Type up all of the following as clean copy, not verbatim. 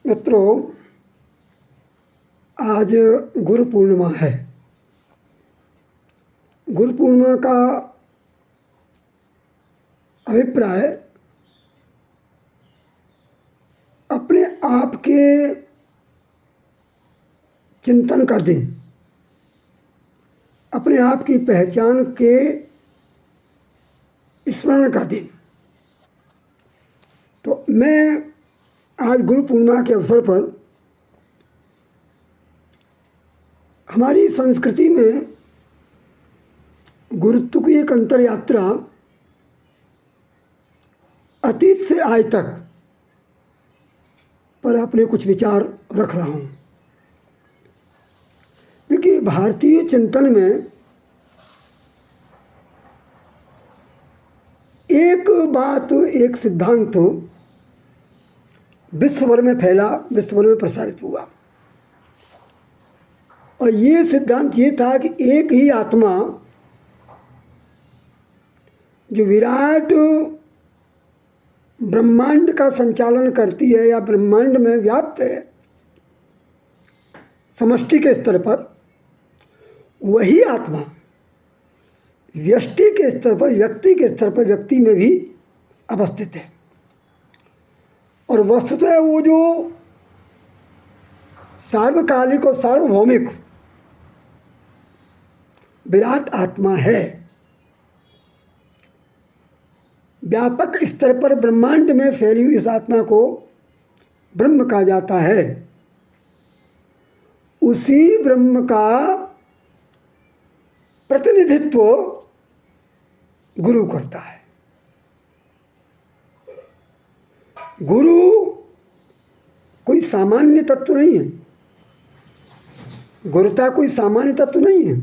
मित्रों, आज गुरु पूर्णिमा है। गुरु पूर्णिमा का अभिप्राय अपने आप के चिंतन का दिन, अपने आप की पहचान के स्मरण का दिन। तो मैं आज गुरु पूर्णिमा के अवसर पर हमारी संस्कृति में गुरुत्व की एक अंतर यात्रा अतीत से आज तक पर अपने कुछ विचार रख रहा हूँ। देखिए, भारतीय चिंतन में एक बात, एक सिद्धांत विश्व भर में फैला, विश्व भर में प्रसारित हुआ। और ये सिद्धांत ये था कि एक ही आत्मा जो विराट ब्रह्मांड का संचालन करती है या ब्रह्मांड में व्याप्त है समष्टि के स्तर पर, वही आत्मा व्यष्टि के स्तर पर, व्यक्ति के स्तर पर, व्यक्ति में भी अवस्थित है। और वस्तुतः वो जो सार्वकालिक और सार्वभौमिक विराट आत्मा है, व्यापक स्तर पर ब्रह्मांड में फैली हुई इस आत्मा को ब्रह्म कहा जाता है। उसी ब्रह्म का प्रतिनिधित्व गुरु करता है। गुरु कोई सामान्य तत्व नहीं है, गुरुता कोई सामान्य तत्व नहीं है।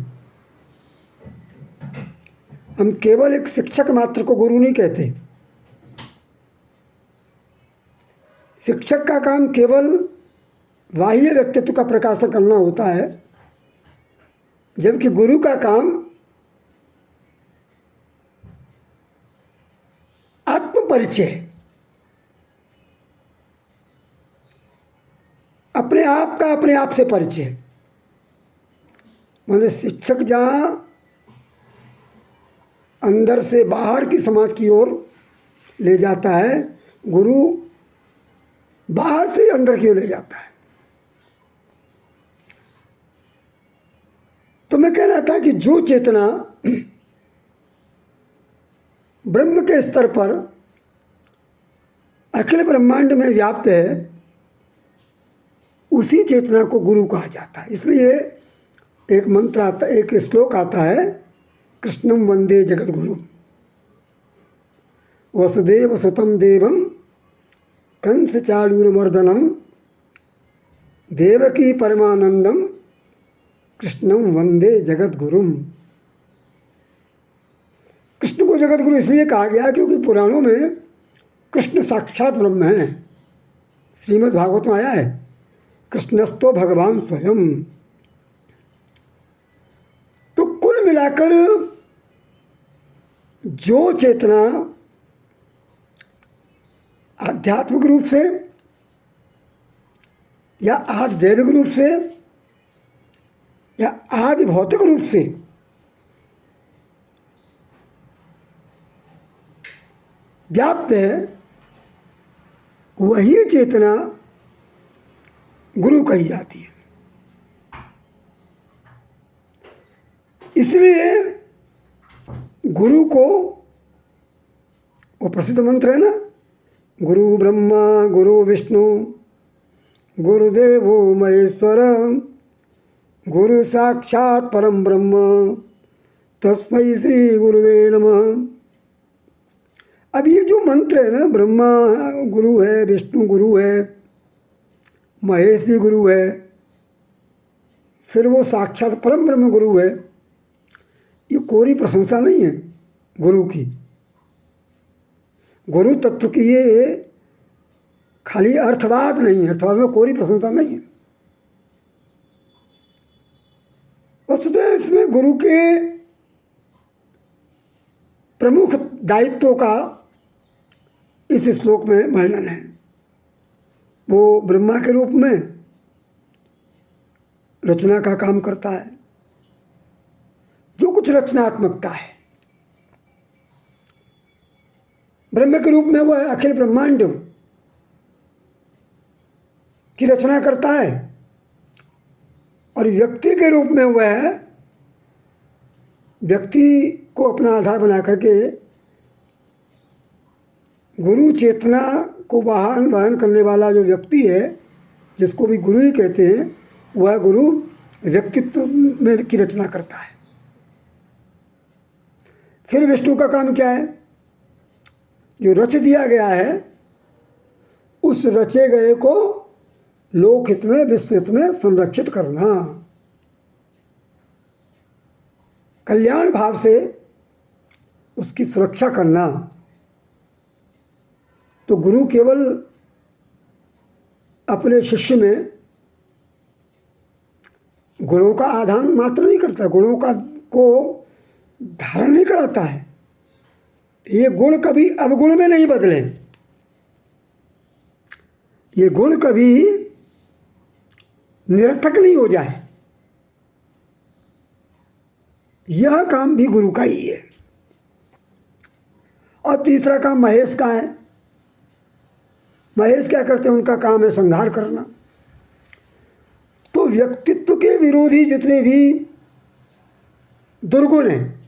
हम केवल एक शिक्षक मात्र को गुरु नहीं कहते। शिक्षक का काम केवल बाह्य व्यक्तित्व का प्रकाशन करना होता है, जबकि गुरु का काम आत्मपरिचय, अपने आप का अपने आप से परिचय। मतलब शिक्षक जहाँ अंदर से बाहर की समाज की ओर ले जाता है, गुरु बाहर से अंदर की ओर ले जाता है। तो मैं कह रहा था कि जो चेतना ब्रह्म के स्तर पर अखिल ब्रह्मांड में व्याप्त है, उसी चेतना को गुरु कहा जाता है। इसलिए एक मंत्र आता, एक श्लोक आता है, कृष्णं वंदे जगद्गुरुं वसुदेव सुतं देवं कंस चाणूरमर्दनं देवकी परमानंदम कृष्णं वंदे जगद्गुरुं। कृष्ण को जगद्गुरु इसलिए कहा गया क्योंकि पुराणों में कृष्ण साक्षात ब्रह्म है। श्रीमद् भागवत में आया है, कृष्णस्तो भगवान स्वयं। तो कुल मिलाकर जो चेतना आध्यात्मिक रूप से या आधिदैविक रूप से या आदि भौतिक रूप से व्याप्त है, वही चेतना गुरु कही जाती है। इसलिए गुरु को, वो प्रसिद्ध मंत्र है ना, गुरु ब्रह्मा गुरु विष्णु गुरुदेवो महेश्वर गुरु साक्षात परम ब्रह्म तस्मै श्री गुरुवे नमः। अब ये जो मंत्र है ना, ब्रह्मा गुरु है, विष्णु गुरु है, महेश भी गुरु है, फिर वो साक्षात परम ब्रह्म गुरु है, ये कोरी प्रशंसा नहीं है गुरु की। गुरु तत्व की ये खाली अर्थवाद नहीं है, अर्थवाद में कोरी प्रशंसा नहीं है। वस्तुतः इसमें गुरु के प्रमुख दायित्वों का इस श्लोक में वर्णन है। वो ब्रह्मा के रूप में रचना का काम करता है। जो कुछ रचनात्मकता है, ब्रह्म के रूप में वह अखिल ब्रह्मांड की रचना करता है, और व्यक्ति के रूप में वह व्यक्ति को अपना आधार बना करके गुरु चेतना को वहन करने वाला जो व्यक्ति है, जिसको भी गुरु ही कहते हैं, वह गुरु व्यक्तित्व में की रचना करता है। फिर विष्णु का काम क्या है? जो रच दिया गया है उस रचे गए को लोकहित में, विश्वहित में संरक्षित करना, कल्याण भाव से उसकी सुरक्षा करना। तो गुरु केवल अपने शिष्य में गुणों का आधान मात्र नहीं करता, गुणों को धारण नहीं कराता है। ये गुण कभी अवगुण में नहीं बदले, ये गुण कभी निरर्थक नहीं हो जाए। यह काम भी गुरु का ही है। और तीसरा काम महेश का है। महेश क्या करते हैं? उनका काम है संहार करना। तो व्यक्तित्व के विरोधी जितने भी दुर्गुण हैं,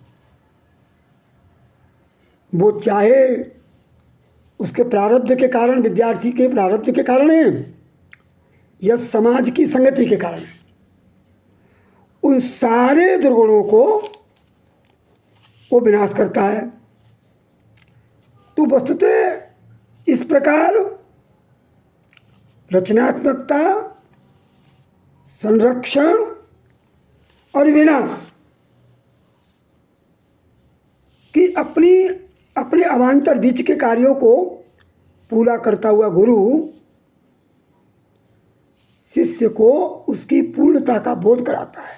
वो चाहे उसके प्रारब्ध के कारण, विद्यार्थी के प्रारब्ध के कारण है, या समाज की संगति के कारण है, उन सारे दुर्गुणों को वो विनाश करता है। तो वस्तुतः इस प्रकार रचनात्मकता, संरक्षण और विनाश की अपने अवान्तर बीच के कार्यों को पूरा करता हुआ गुरु शिष्य को उसकी पूर्णता का बोध कराता है,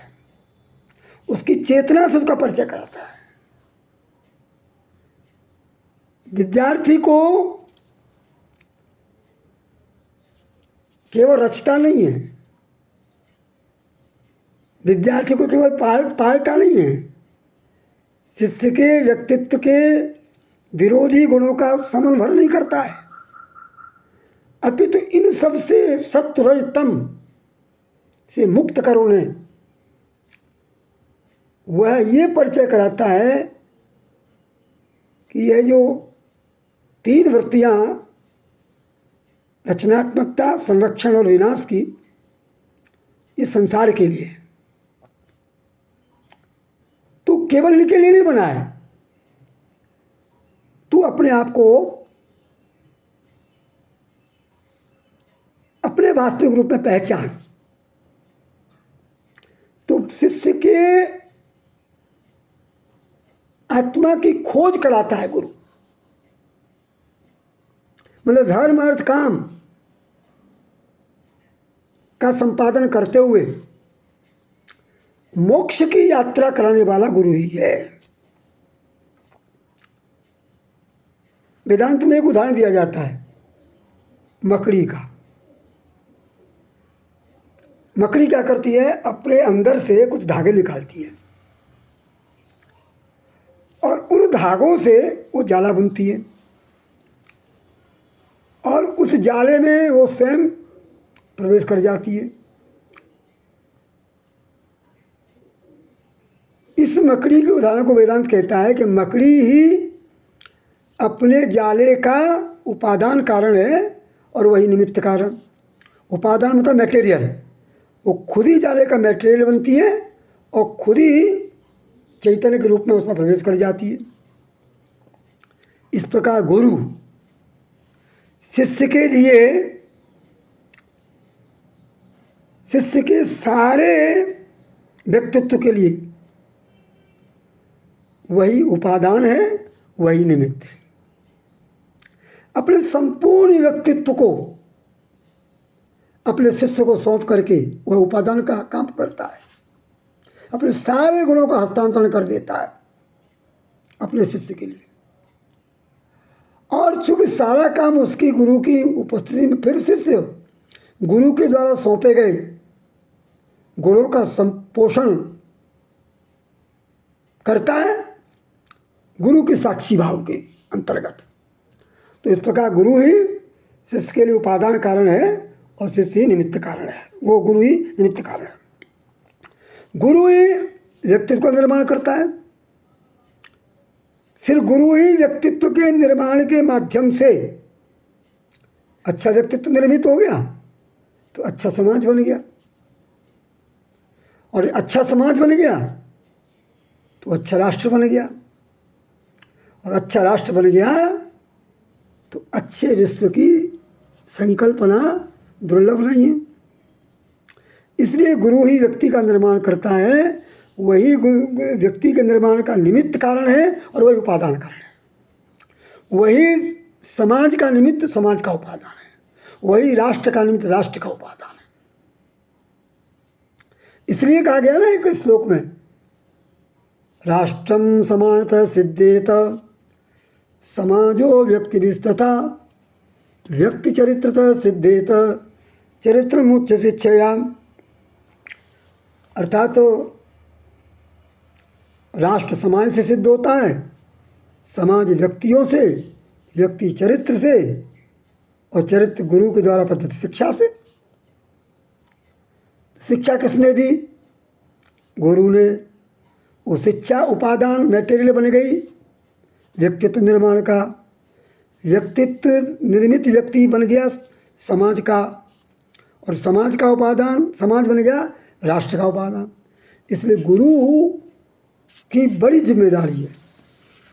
उसकी चेतना से उसका परिचय कराता है। विद्यार्थी को केवल रचता नहीं है, विद्यार्थी को केवल पालता नहीं है, शिष्य के व्यक्तित्व के विरोधी गुणों का समन भर नहीं करता है, अपितु इन सब से सत्व रज तम से मुक्त कर उन्हें वह ये परिचय कराता है कि यह जो तीन वृत्तियाँ रचनात्मकता, संरक्षण और विनाश की, इस संसार के लिए, तू केवल इनके लिए नहीं बना है। तू अपने आप को अपने वास्तविक रूप में पहचान। तो शिष्य के आत्मा की खोज कराता है गुरु। मतलब धर्म अर्थ काम का संपादन करते हुए मोक्ष की यात्रा कराने वाला गुरु ही है। वेदांत में एक उदाहरण दिया जाता है मकड़ी का। मकड़ी क्या करती है? अपने अंदर से कुछ धागे निकालती है और उन धागों से वो जाला बुनती है और उस जाले में वो स्वयं प्रवेश कर जाती है। इस मकड़ी के उदाहरण को वेदांत कहता है कि मकड़ी ही अपने जाले का उपादान कारण है और वही निमित्त कारण। उपादान मतलब मटेरियल, वो खुद ही जाले का मटेरियल बनती है और खुद ही चैतन्य के रूप में उसमें प्रवेश कर जाती है। इस प्रकार गुरु शिष्य के लिए, शिष्य के सारे व्यक्तित्व के लिए वही उपादान है, वही निमित्त है। अपने संपूर्ण व्यक्तित्व को अपने शिष्य को सौंप करके वह उपादान का काम करता है, अपने सारे गुणों का हस्तांतरण कर देता है अपने शिष्य के लिए। और चूंकि सारा काम उसकी गुरु की उपस्थिति में फिर शिष्य गुरु के द्वारा सौंपे गए गुणों का संपोषण करता है गुरु के साक्षी भाव के अंतर्गत। तो इस प्रकार गुरु ही शिष्य के लिए उपादान कारण है और शिष्य ही निमित्त कारण है। वो गुरु ही निमित्त कारण है। गुरु ही व्यक्तित्व का निर्माण करता है। फिर गुरु ही व्यक्तित्व के निर्माण के माध्यम से अच्छा व्यक्तित्व निर्मित हो गया तो अच्छा समाज बन गया, और अच्छा समाज बन गया तो अच्छा राष्ट्र बन गया, और अच्छा राष्ट्र बन गया तो अच्छे विश्व की संकल्पना दुर्लभ नहीं है। इसलिए गुरु ही व्यक्ति का निर्माण करता है, वही व्यक्ति के निर्माण का निमित्त कारण है और वही उपादान कारण है। वही समाज का निमित्त समाज का उपादान है, वही राष्ट्र का निमित्त राष्ट्र का उपादान है। इसलिए कहा गया ना एक श्लोक में, राष्ट्रम समानतः सिद्धेत समाजो व्यक्तिभिस्तथा व्यक्ति चरित्रतः सिद्धेत चरित्रमुच्च शिक्षया। अर्थात तो राष्ट्र समाज से सिद्ध होता है, समाज व्यक्तियों से, व्यक्ति चरित्र से, और चरित्र गुरु के द्वारा प्रदत्त शिक्षा से। शिक्षा किसने दी? गुरु ने। वो शिक्षा उपादान मटेरियल बन गई व्यक्तित्व निर्माण का। व्यक्तित्व निर्मित व्यक्ति बन गया समाज का, और समाज का उपादान समाज बन गया राष्ट्र का उपादान। इसलिए गुरु की बड़ी जिम्मेदारी है,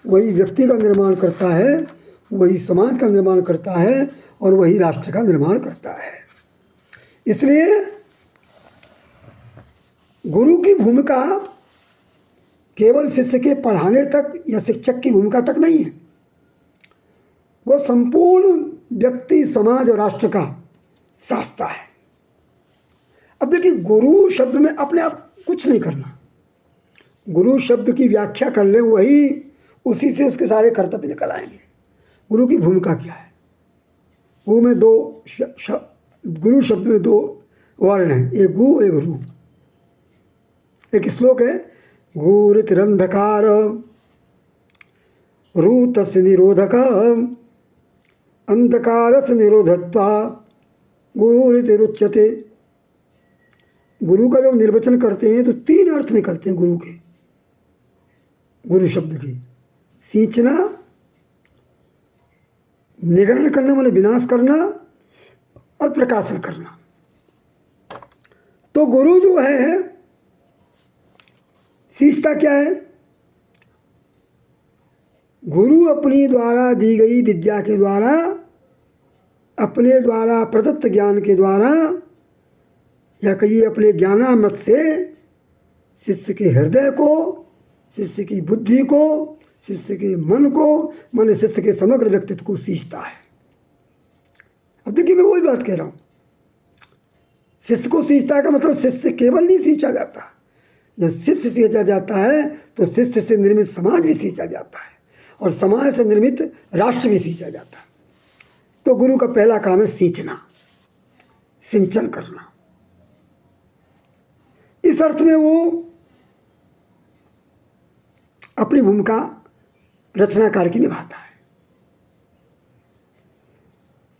वही व्यक्ति का निर्माण करता है, वही समाज का निर्माण करता है, और वही राष्ट्र का निर्माण करता है। इसलिए गुरु की भूमिका केवल शिष्य के पढ़ाने तक या शिक्षक की भूमिका तक नहीं है, वह संपूर्ण व्यक्ति समाज और राष्ट्र का शास्ता है। अब देखिए, गुरु शब्द में अपने आप कुछ नहीं करना। गुरु शब्द की व्याख्या कर ले, वही उसी से उसके सारे कर्तव्य निकल आएंगे। गुरु की भूमिका क्या है? गुरु में गुरु शब्द में दो वर्ण हैं, एक गु एक रू। एक श्लोक है, गुरुतिरंधकार रू तस्य निरोधक अंधकारस निरोधत्वा गुरुरितिरुच्यते। गुरु का जब निर्वचन करते हैं तो तीन अर्थ निकलते हैं गुरु के, गुरु शब्द की। सींचना, निगरण करना माने विनाश करना, और प्रकाशन करना। तो गुरु जो है, सींचता क्या है? गुरु अपनी द्वारा दी गई विद्या के द्वारा, अपने द्वारा प्रदत्त ज्ञान के द्वारा, या कहिए अपने ज्ञानामृत से शिष्य के हृदय को, शिष्य की बुद्धि को, शिष्य के मन को, माने शिष्य के समग्र व्यक्तित्व को सींचता है। अब देखिए, मैं वही बात कह रहा हूँ, शिष्य को सींचता का मतलब शिष्य केवल नहीं सींचा जाता। जब शिष्य सींचा जाता है तो शिष्य से निर्मित समाज भी सींचा जाता है, और समाज से निर्मित राष्ट्र भी सींचा जाता है। तो गुरु का पहला काम है सींचना, सिंचन करना। इस अर्थ में वो अपनी भूमिका रचनाकार की निभाता है।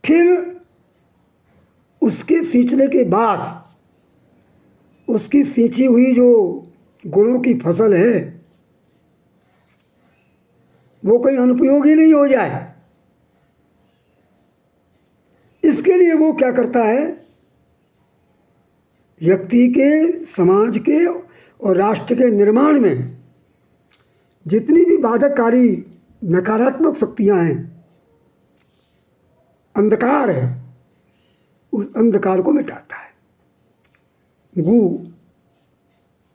फिर उसके सींचने के बाद उसकी सींची हुई जो गुणों की फसल है वो कोई अनुपयोगी नहीं हो जाए, इसके लिए वो क्या करता है? व्यक्ति के, समाज के और राष्ट्र के निर्माण में जितनी भी बाधककारी नकारात्मक शक्तियां हैं, अंधकार है, उस अंधकार को मिटाता है। गु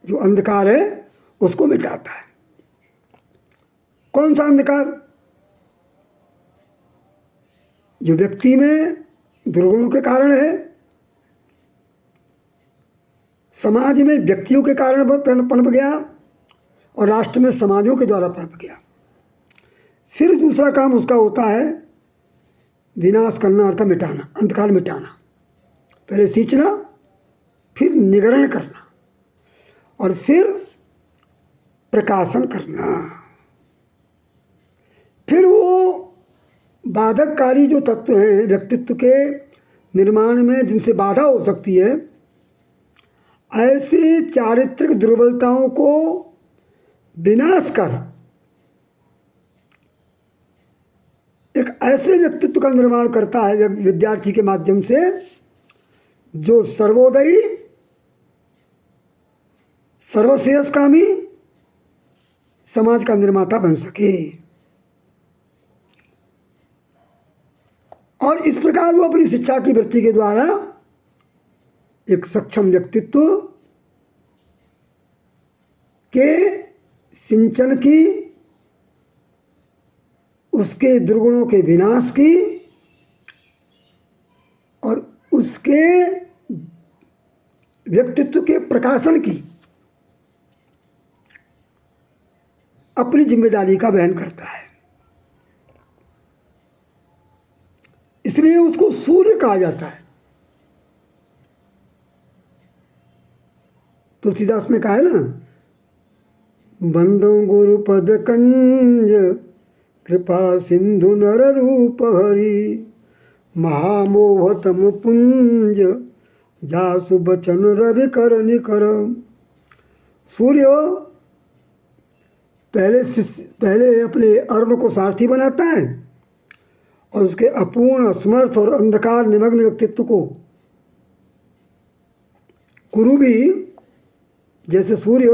जो अंधकार है उसको मिटाता है। कौन सा अंधकार? जो व्यक्ति में दुर्गुणों के कारण है, समाज में व्यक्तियों के कारण पनप गया, और राष्ट्र में समाजों के द्वारा पनप गया। फिर दूसरा काम उसका होता है विनाश करना, अर्थात मिटाना, अंधकार मिटाना। पहले सींचना, फिर निगरण करना और फिर प्रकाशन करना। फिर वो बाधककारी जो तत्व हैं व्यक्तित्व के निर्माण में, जिनसे बाधा हो सकती है, ऐसे चारित्रिक दुर्बलताओं को विनाश कर एक ऐसे व्यक्तित्व का निर्माण करता है विद्यार्थी के माध्यम से जो सर्वोदयी, सर्वश्रेयसकामी समाज का निर्माता बन सके। और इस प्रकार वो अपनी शिक्षा की वृत्ति के द्वारा एक सक्षम व्यक्तित्व के सिंचन की, उसके दुर्गुणों के विनाश की और उसके व्यक्तित्व के प्रकाशन की अपनी जिम्मेदारी का वहन करता है। इसलिए उसको सूर्य कहा जाता है। तुलसीदास ने कहा है ना, बंदो गुरुपद कंज कृपा सिंधु नर रूप हरि, महामोहतम पुंज जासु बचन रवि कर निकर। सूर्य पहले अपने अरुण को सारथी बनाता है और उसके अपूर्ण, असमर्थ और अंधकार निमग्न व्यक्तित्व को गुरु भी जैसे सूर्य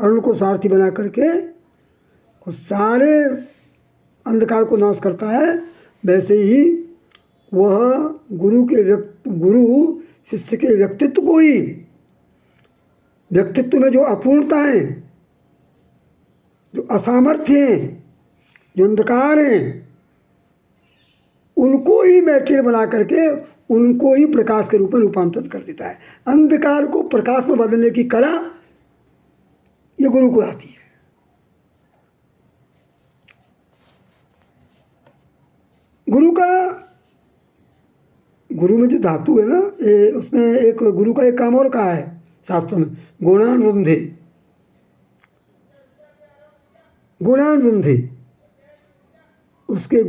अरुण को सारथी बना करके और सारे अंधकार को नाश करता है, वैसे ही वह गुरु शिष्य के व्यक्तित्व को ही, व्यक्तित्व में जो अपूर्णता है, जो असामर्थ्य हैं, जो अंधकार हैं, उनको ही मैटेरियल बना करके उनको ही प्रकाश के रूप में रूपांतरित कर देता है। अंधकार को प्रकाश में बदलने की कला ये गुरु को आती है। गुरु में जो धातु है ना, उसमें एक गुरु का एक काम और कहा है शास्त्रों में, गुणानुरुंधि। गुणानुरुंधि उसके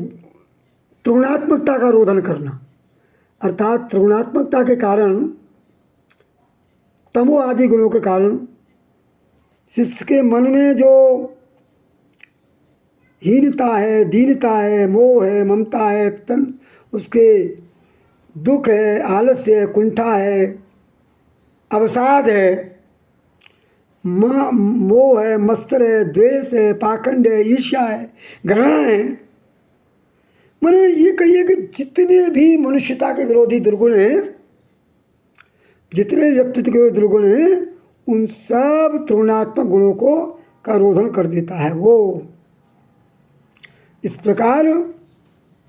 त्रिगुणात्मकता का रोधन करना, अर्थात त्रिगुणात्मकता के कारण, तमो आदि गुणों के कारण शिष्य के मन में जो हीनता है, दीनता है, मोह है, ममता है, उसके दुख है, आलस्य है, कुंठा है, अवसाद है, मोह है, मत्सर है, द्वेष है, पाखंड है, ईर्ष्या है, घृणा है, मैंने ये कहिए कि जितने भी मनुष्यता के विरोधी दुर्गुण हैं, जितने व्यक्तित्व के दुर्गुण हैं, उन सब त्रिगुणात्मक गुणों का रोधन कर देता है वो। इस प्रकार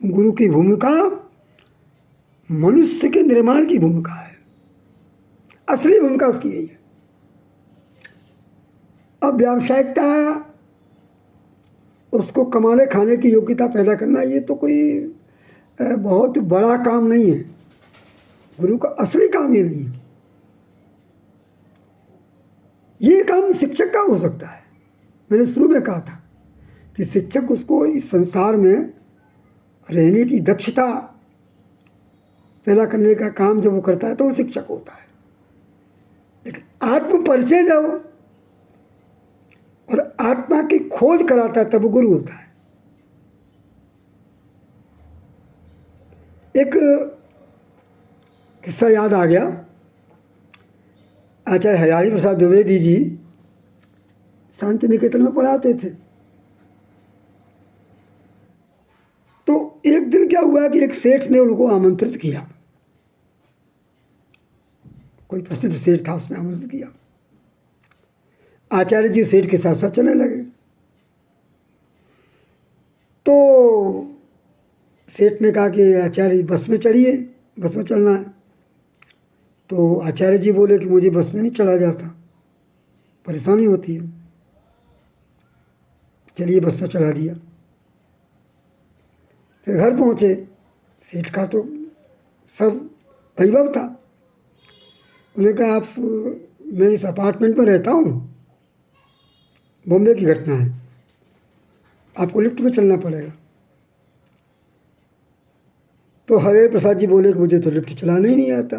गुरु की भूमिका मनुष्य के निर्माण की भूमिका है, असली भूमिका उसकी यही है। अब व्यावसायिकता, उसको कमाने खाने की योग्यता पैदा करना, ये तो कोई बहुत बड़ा काम नहीं है। गुरु का असली काम ये नहीं है। ये काम शिक्षक का हो सकता है। मैंने शुरू में कहा था कि शिक्षक उसको इस संसार में रहने की दक्षता पैदा करने का काम जब वो करता है तो वो शिक्षक होता है। लेकिन आत्म परिचय जब और आत्मा की खोज कराता है तब वो गुरु होता है। एक किस्सा याद आ गया। आचार्य हजारी प्रसाद द्विवेदी जी शांति निकेतन में पढ़ाते थे। तो एक दिन क्या हुआ कि एक सेठ ने उनको आमंत्रित किया, कोई प्रसिद्ध सेठ था, उसने आमंत्रित किया। आचार्य जी सेठ के साथ साथ चलने लगे। तो सेठ ने कहा कि आचार्य बस में चढ़िए, बस में चलना है। तो आचार्य जी बोले कि मुझे बस में नहीं चढ़ा जाता, परेशानी होती है। चलिए बस में चढ़ा दिया। फिर घर पहुँचे। सेठ का तो सब वैभव था, उन्होंने कहा आप, मैं इस अपार्टमेंट में रहता हूँ, बॉम्बे की घटना है, आपको लिफ्ट में चलना पड़ेगा। तो हरे प्रसाद जी बोले कि मुझे तो लिफ्ट चलाना ही नहीं आता।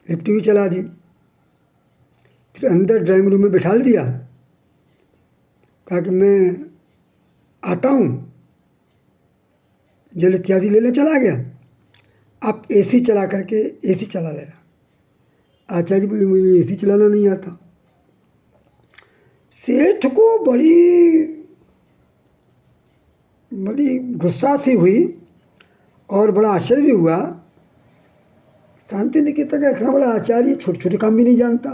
लिफ्ट भी चला दी, फिर अंदर ड्राइंग रूम में बिठा दिया, कहा कि मैं आता हूँ, जल इत्यादि लेने चला गया, आप एसी चला करके एसी चला लेना। आचार्य बोले मुझे एसी चलाना नहीं आता। सेठ को बड़ी बड़ी गुस्सा सी हुई और बड़ा आश्चर्य भी हुआ। शांति निकेतन का इतना बड़ा आचार्य छोटे छोटे काम भी नहीं जानता।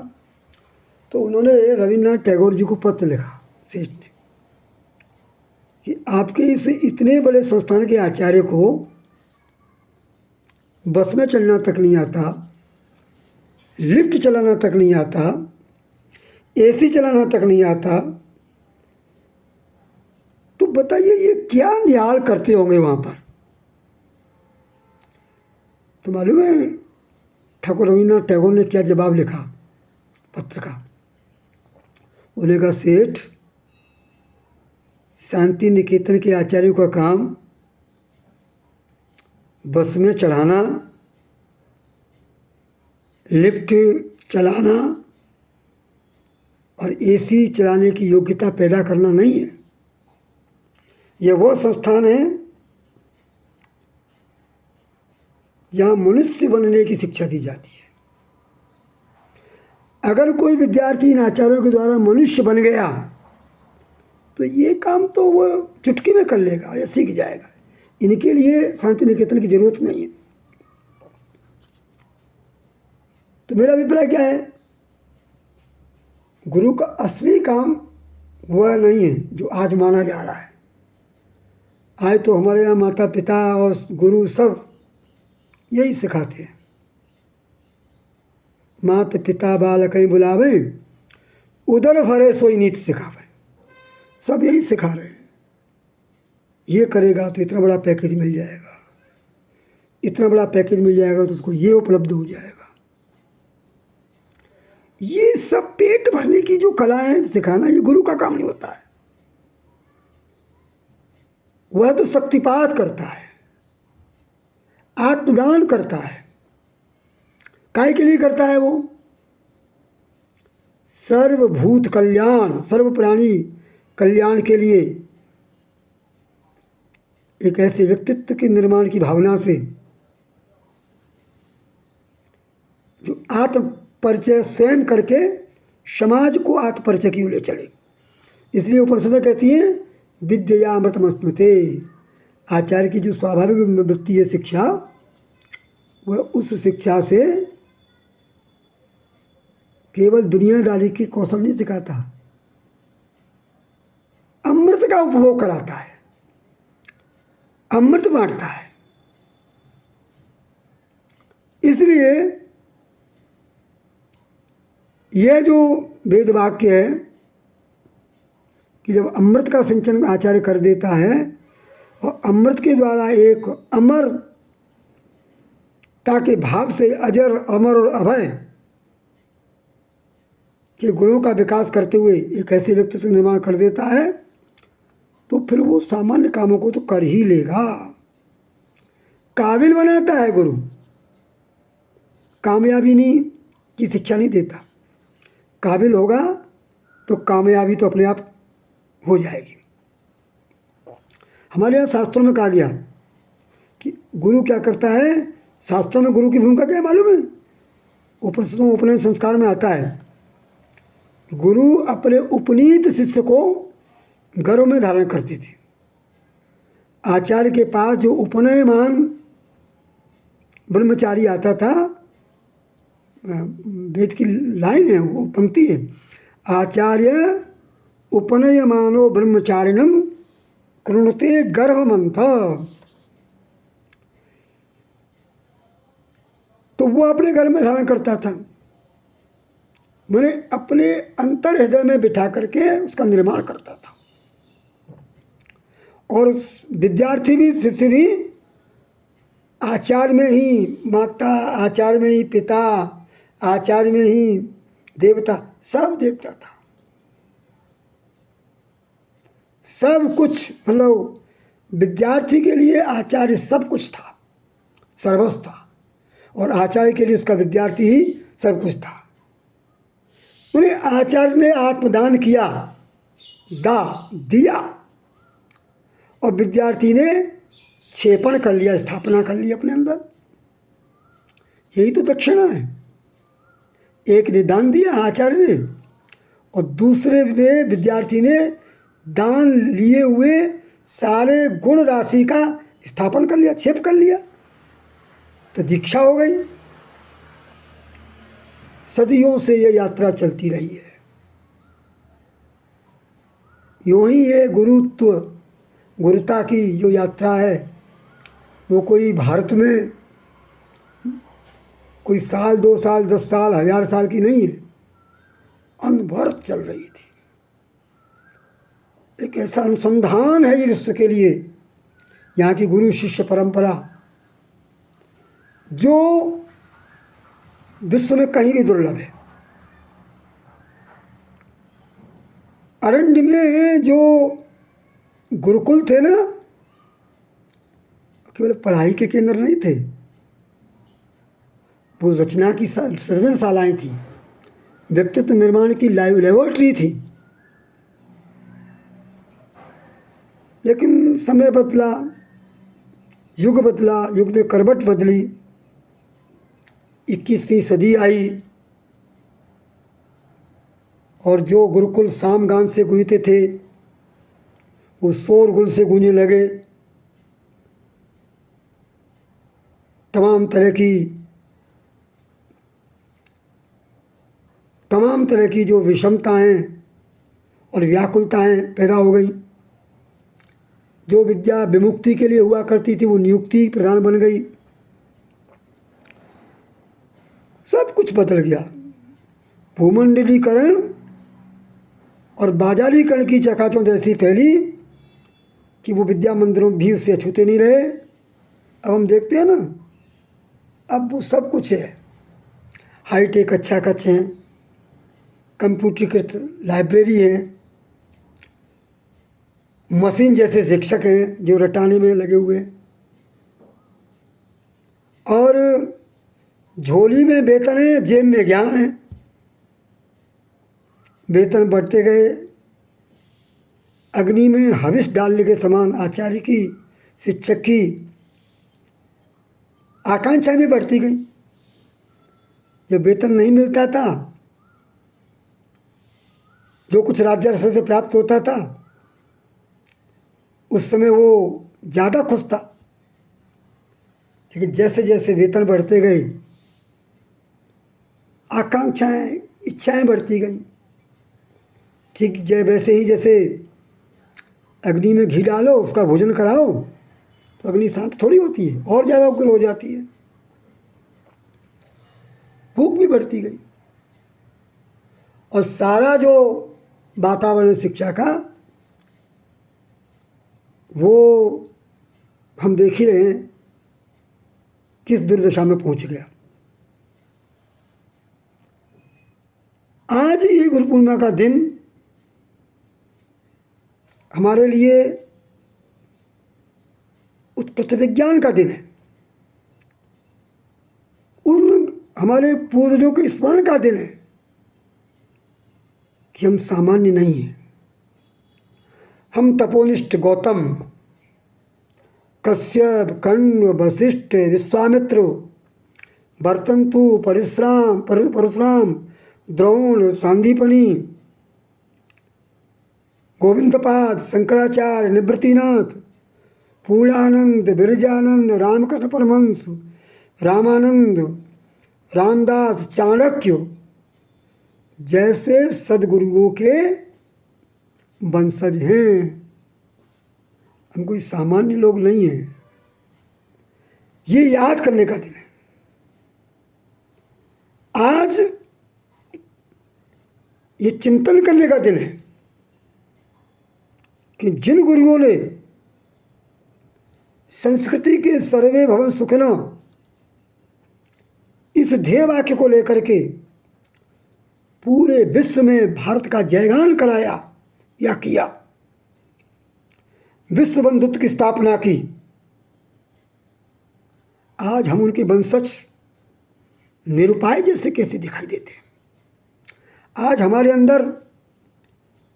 तो उन्होंने रविन्द्रनाथ टैगोर जी को पत्र लिखा सेठ ने कि आपके इस इतने बड़े संस्थान के आचार्य को बस में चलना तक नहीं आता, लिफ्ट चलाना तक नहीं आता, एसी चलाना तक नहीं आता, तो बताइए ये क्या न्याय करते होंगे वहाँ पर। तो मालूम है ठाकुर रविन्द्रनाथ टैगोर ने क्या जवाब लिखा पत्र का? बोलेगा सेठ, शांति निकेतन के आचार्यों का काम बस में चढ़ाना, लिफ्ट चलाना और एसी चलाने की योग्यता पैदा करना नहीं है। यह वो संस्थान है जहाँ मनुष्य बनने की शिक्षा दी जाती है। अगर कोई विद्यार्थी इन आचार्यों के द्वारा मनुष्य बन गया तो ये काम तो वो चुटकी में कर लेगा या सीख जाएगा। इनके लिए शांति निकेतन की जरूरत नहीं है। तो मेरा अभिप्राय क्या है, गुरु का असली काम वह नहीं है जो आज माना जा रहा है। आज तो हमारे यहाँ माता पिता और गुरु सब यही सिखाते हैं, माता पिता बालक बुलावे, उदर भरे सोई नीति सिखावे। सब यही सिखा रहे हैं। ये करेगा तो इतना बड़ा पैकेज मिल जाएगा, इतना बड़ा पैकेज मिल जाएगा तो उसको ये उपलब्ध हो जाएगा। ये सब पेट भरने की जो कला है सिखाना, ये गुरु का काम नहीं होता है। वह तो शक्तिपात करता है, आत्मदान करता है। काय के लिए करता है वो? सर्वभूत कल्याण, सर्व प्राणी कल्याण के लिए, एक ऐसे व्यक्तित्व के निर्माण की भावना से जो आत्म परिचय स्वयं करके समाज को आत्म परिचय की ओर ले चले। इसलिए उपनिषदें कहती हैं विद्या अमृतमस्तुते। आचार्य की जो स्वाभाविक वृत्ति है शिक्षा, वह उस शिक्षा से केवल दुनियादारी के कौशल नहीं सिखाता, अमृत का उपभोग कराता है, अमृत बांटता है। इसलिए यह जो वेद वाक्य है कि जब अमृत का सिंचन आचार्य कर देता है और अमृत के द्वारा एक अमरता के भाव से अजर, अमर और अभय के गुणों का विकास करते हुए एक ऐसे व्यक्ति से निर्माण कर देता है, तो फिर वो सामान्य कामों को तो कर ही लेगा। काबिल बनाता है गुरु, कामयाबी नहीं की शिक्षा नहीं देता। काबिल होगा तो कामयाबी तो अपने आप हो जाएगी। हमारे यहाँ शास्त्रों में कहा गया कि गुरु क्या करता है। शास्त्रों में गुरु की भूमिका क्या है मालूम है? उपनिषदों उपनयन संस्कार में आता है, गुरु अपने उपनीत शिष्य को घरों में धारण करती थी। आचार्य के पास जो उपनयमान ब्रह्मचारी आता था, वेद की लाइन है, वो पंक्ति है, आचार्य उपनयमानो ब्रह्मचारिणम कृणुते गर्भमंथ। तो वो अपने घर में धारण करता था, मैंने अपने अंतर हृदय में बिठा करके उसका निर्माण करता था। और विद्यार्थी भी, शिष्य भी आचार में ही माता, आचार में ही पिता, आचार में ही देवता, सब देवता था। सब कुछ, मतलब विद्यार्थी के लिए आचार्य सब कुछ था, सर्वस्व था, और आचार्य के लिए उसका विद्यार्थी ही सब कुछ था। उन्हें आचार्य ने आत्मदान किया, दिया, और विद्यार्थी ने क्षेपण कर लिया, स्थापना कर ली अपने अंदर। यही तो दक्षिणा है। एक ने दान दिया आचार्य ने, और दूसरे ने, विद्यार्थी ने दान लिए हुए सारे गुण राशि का स्थापन कर लिया, क्षेप कर लिया, तो दीक्षा हो गई। सदियों से ये यात्रा चलती रही है। यूँ ही ये गुरुत्व, गुरुता की जो यात्रा है, वो कोई भारत में कोई साल, 2 साल, 10 साल, 1000 साल की नहीं है, अनवरत चल रही थी। एक ऐसा अनुसंधान है ये विश्व के लिए, यहाँ की गुरु शिष्य परंपरा, जो विश्व में कहीं भी दुर्लभ है। अरण्य में जो गुरुकुल थे ना, केवल पढ़ाई के केंद्र नहीं थे, वो रचना की सृजनशालाएँ थी, व्यक्तित्व निर्माण की लेबोरेटरी थी। लेकिन समय बदला, युग बदला, युग ने करवट बदली, 21वीं सदी आई, और जो गुरुकुल सामगान से गूंजते थे वो शोरगुल से गूंजने लगे। तमाम तरह की जो विषमताएं और व्याकुलताएं पैदा हो गई। जो विद्या विमुक्ति के लिए हुआ करती थी वो नियुक्ति प्रधान बन गई। सब कुछ बदल गया। भूमंडलीकरण और बाजारीकरण की चकाचौंध ऐसी फैली कि वो विद्या मंदिरों भी उससे अछूते नहीं रहे। अब हम देखते हैं ना, अब वो सब कुछ है, हाईटेक अच्छा कच्छ हैं, कंप्यूटरीकृत लाइब्रेरी है, मशीन जैसे शिक्षक हैं जो रटाने में लगे हुए हैं, और झोली में वेतन है, जेब में ज्ञान है। वेतन बढ़ते गए, अग्नि में हविष डालने के समान आचार्य की, शिक्षक की आकांक्षा भी बढ़ती गई। जब वेतन नहीं मिलता था, जो कुछ राज्य से प्राप्त होता था, उस समय वो ज़्यादा खुश था। लेकिन जैसे जैसे वेतन बढ़ते गए, आकांक्षाएं, इच्छाएं बढ़ती गई। ठीक वैसे ही जैसे अग्नि में घी डालो, उसका भोजन कराओ, तो अग्नि शांत थोड़ी होती है, और ज़्यादा उग्र हो जाती है। भूख भी बढ़ती गई, और सारा जो वातावरण शिक्षा का, वो हम देख ही रहे हैं किस दुर्दशा में पहुंच गया। आज ये गुरु पूर्णिमा का दिन हमारे लिए उस प्रतिविज्ञान का दिन है, उन हमारे पूर्वजों के स्मरण का दिन है कि हम सामान्य नहीं हैं। हम तपोनिष्ठ गौतम, कश्यप, कण्व, वशिष्ठ, विश्वामित्र, वर्तन्तु, परशुराम, द्रोण, सांदीपनि, गोविंदपाद, शंकराचार्य, निवृत्तिनाथ, पूर्णानंद, बिरजानंद, रामकृष्ण परमहंस, रामानंद, रामदास, चाणक्य जैसे सदगुरुओं के वंशज हैं। हम कोई सामान्य लोग नहीं हैं। ये याद करने का दिन है। आज ये चिंतन करने का दिन है कि जिन गुरुओं ने संस्कृति के सर्वे भवन सुखिनः इस ध्येय वाक्य को लेकर के पूरे विश्व में भारत का जयगान कराया या किया, विश्व बंधुत्व की स्थापना की। आज हम उनके वंशज निरुपाय जैसे कैसे दिखाई देते हैं? आज हमारे अंदर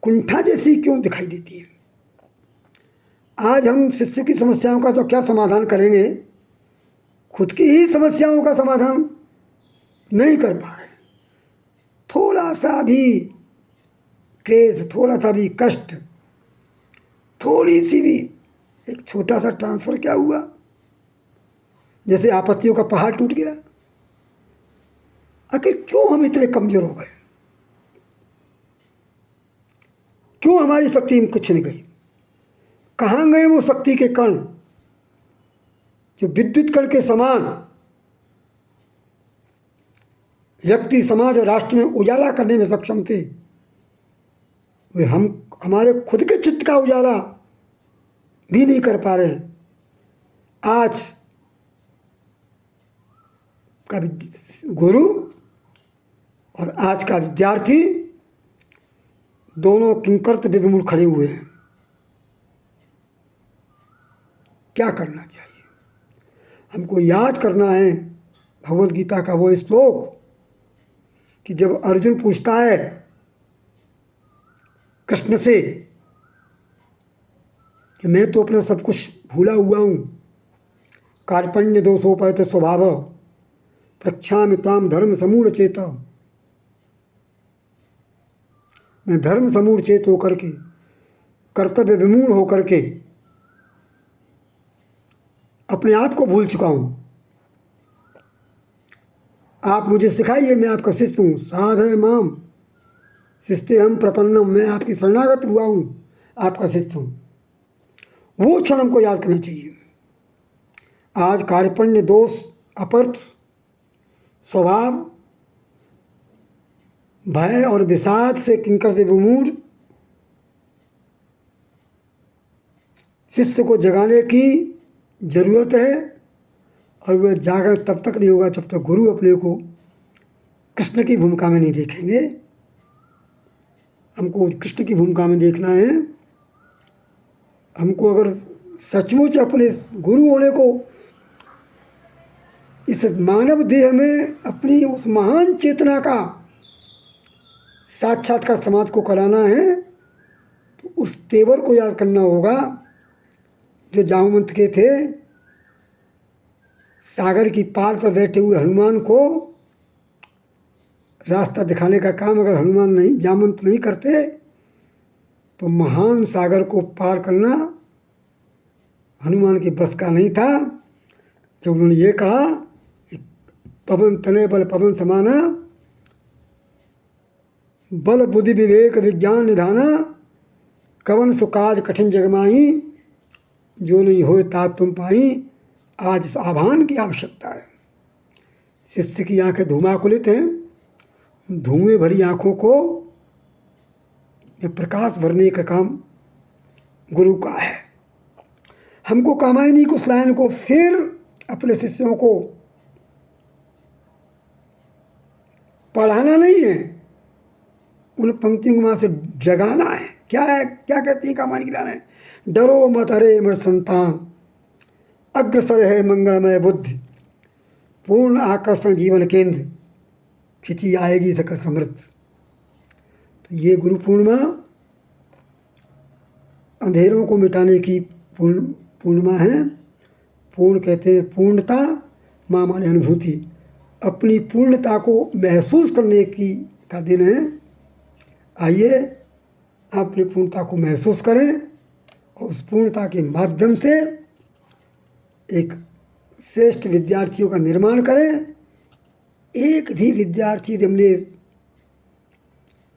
कुंठा जैसी क्यों दिखाई देती है? आज हम शिष्य की समस्याओं का तो क्या समाधान करेंगे, खुद की ही समस्याओं का समाधान नहीं कर पा रहे। थोड़ा सा भी क्रेज, थोड़ा सा भी कष्ट, थोड़ी सी भी एक छोटा सा ट्रांसफ़र क्या हुआ, जैसे आपत्तियों का पहाड़ टूट गया। आखिर क्यों हम इतने कमज़ोर हो गए? क्यों हमारी शक्ति में कुछ नहीं गई? कहाँ गए वो शक्ति के कण जो विद्युत कण के समान व्यक्ति, समाज और राष्ट्र में उजाला करने में सक्षम थे? वे हमारे खुद के चित्त का उजाला भी नहीं कर पा रहे। आज का गुरु और आज का विद्यार्थी दोनों किंकर्तव्य विमूढ़ खड़े हुए हैं। क्या करना चाहिए? हमको याद करना है भगवद गीता का वो श्लोक कि जब अर्जुन पूछता है कृष्ण से कि मैं तो अपना सब कुछ भूला हुआ हूँ, कार्पण्य दोषोपहत स्वभाव प्रक्षामि त्वाम धर्म समूढ़ चेता, मैं धर्म समूढ़ चेत होकर के, कर्तव्य विमूढ़ होकर के अपने आप को भूल चुका हूँ। आप मुझे सिखाइए, मैं आपका शिष्य हूँ। साधय माम शिष्यहम प्रपन्नम, मैं आपकी शरणागत हुआ हूँ, आपका शिष्य हूँ। वो क्षण हमको याद करना चाहिए। आज कार्पण्य दोष, अपर्थ स्वभाव, भय और विषाद से किंकर्तव्य विमूढ़ शिष्य को जगाने की जरूरत है। और वह जागरण तब तक नहीं होगा जब तक गुरु अपने को कृष्ण की भूमिका में नहीं देखेंगे। हमको कृष्ण की भूमिका में देखना है। हमको अगर सचमुच अपने गुरु होने को इस मानव देह में अपनी उस महान चेतना का साक्षात्कार समाज को कराना है, तो उस तेवर को याद करना होगा जो जामवंत के थे। सागर की पार पर बैठे हुए हनुमान को रास्ता दिखाने का काम अगर हनुमान नहीं, जामवंत नहीं करते तो महान सागर को पार करना हनुमान के बस का नहीं था। जब उन्होंने ये कहा पवन तनय बल पवन समाना, बल बुद्धि विवेक विज्ञान निधाना, कवन सुकाज कठिन जगमाई, जो नहीं होए तात तुम पाई। आज इस आह्वान की आवश्यकता है। शिष्य की आंखें धूमाकुलित हैं, धुएं भरी आंखों को प्रकाश भरने का काम गुरु का है। हमको कामायनी कुशलायन को फिर अपने शिष्यों को पढ़ाना नहीं है, उन पंक्तियों को वहाँ से जगाना है। क्या है, क्या कहती है कामायनी कुशलायन? डरो मत हरे मृत संतान, अग्रसर है मंगलमय बुद्धि, पूर्ण आकर्षण जीवन केंद्र, खिंची आएगी सकल समृद्ध। तो ये गुरु पूर्णिमा अंधेरों को मिटाने की पूर्णिमा है। पूर्ण कहते हैं पूर्णता, माँ माने अनुभूति, अपनी पूर्णता को महसूस करने की का दिन है। आइए अपनी पूर्णता को महसूस करें और उस पूर्णता के माध्यम से एक श्रेष्ठ विद्यार्थियों का निर्माण करें। एक भी विद्यार्थी यदि हमने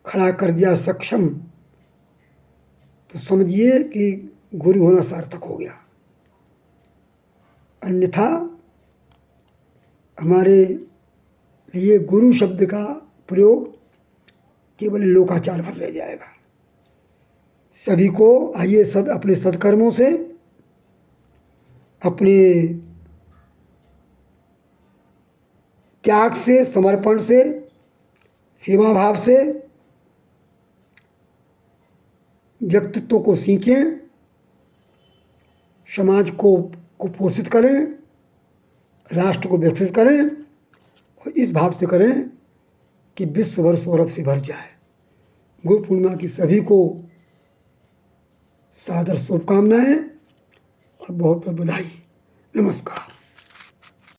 खड़ा कर दिया सक्षम, तो समझिए कि गुरु होना सार्थक हो गया। अन्यथा हमारे लिए गुरु शब्द का प्रयोग केवल लोकाचार भर रह जाएगा। सभी को आइए अपने सत्कर्मों से अपने त्याग से, समर्पण से, सेवा भाव से व्यक्तित्व को सींचें, समाज को पोषित करें, राष्ट्र को विकसित करें और इस भाव से करें कि विश्व भर सौरभ से भर जाए। गुरु पूर्णिमा की सभी को सादर शुभकामनाएं और बहुत बहुत बधाई। नमस्कार।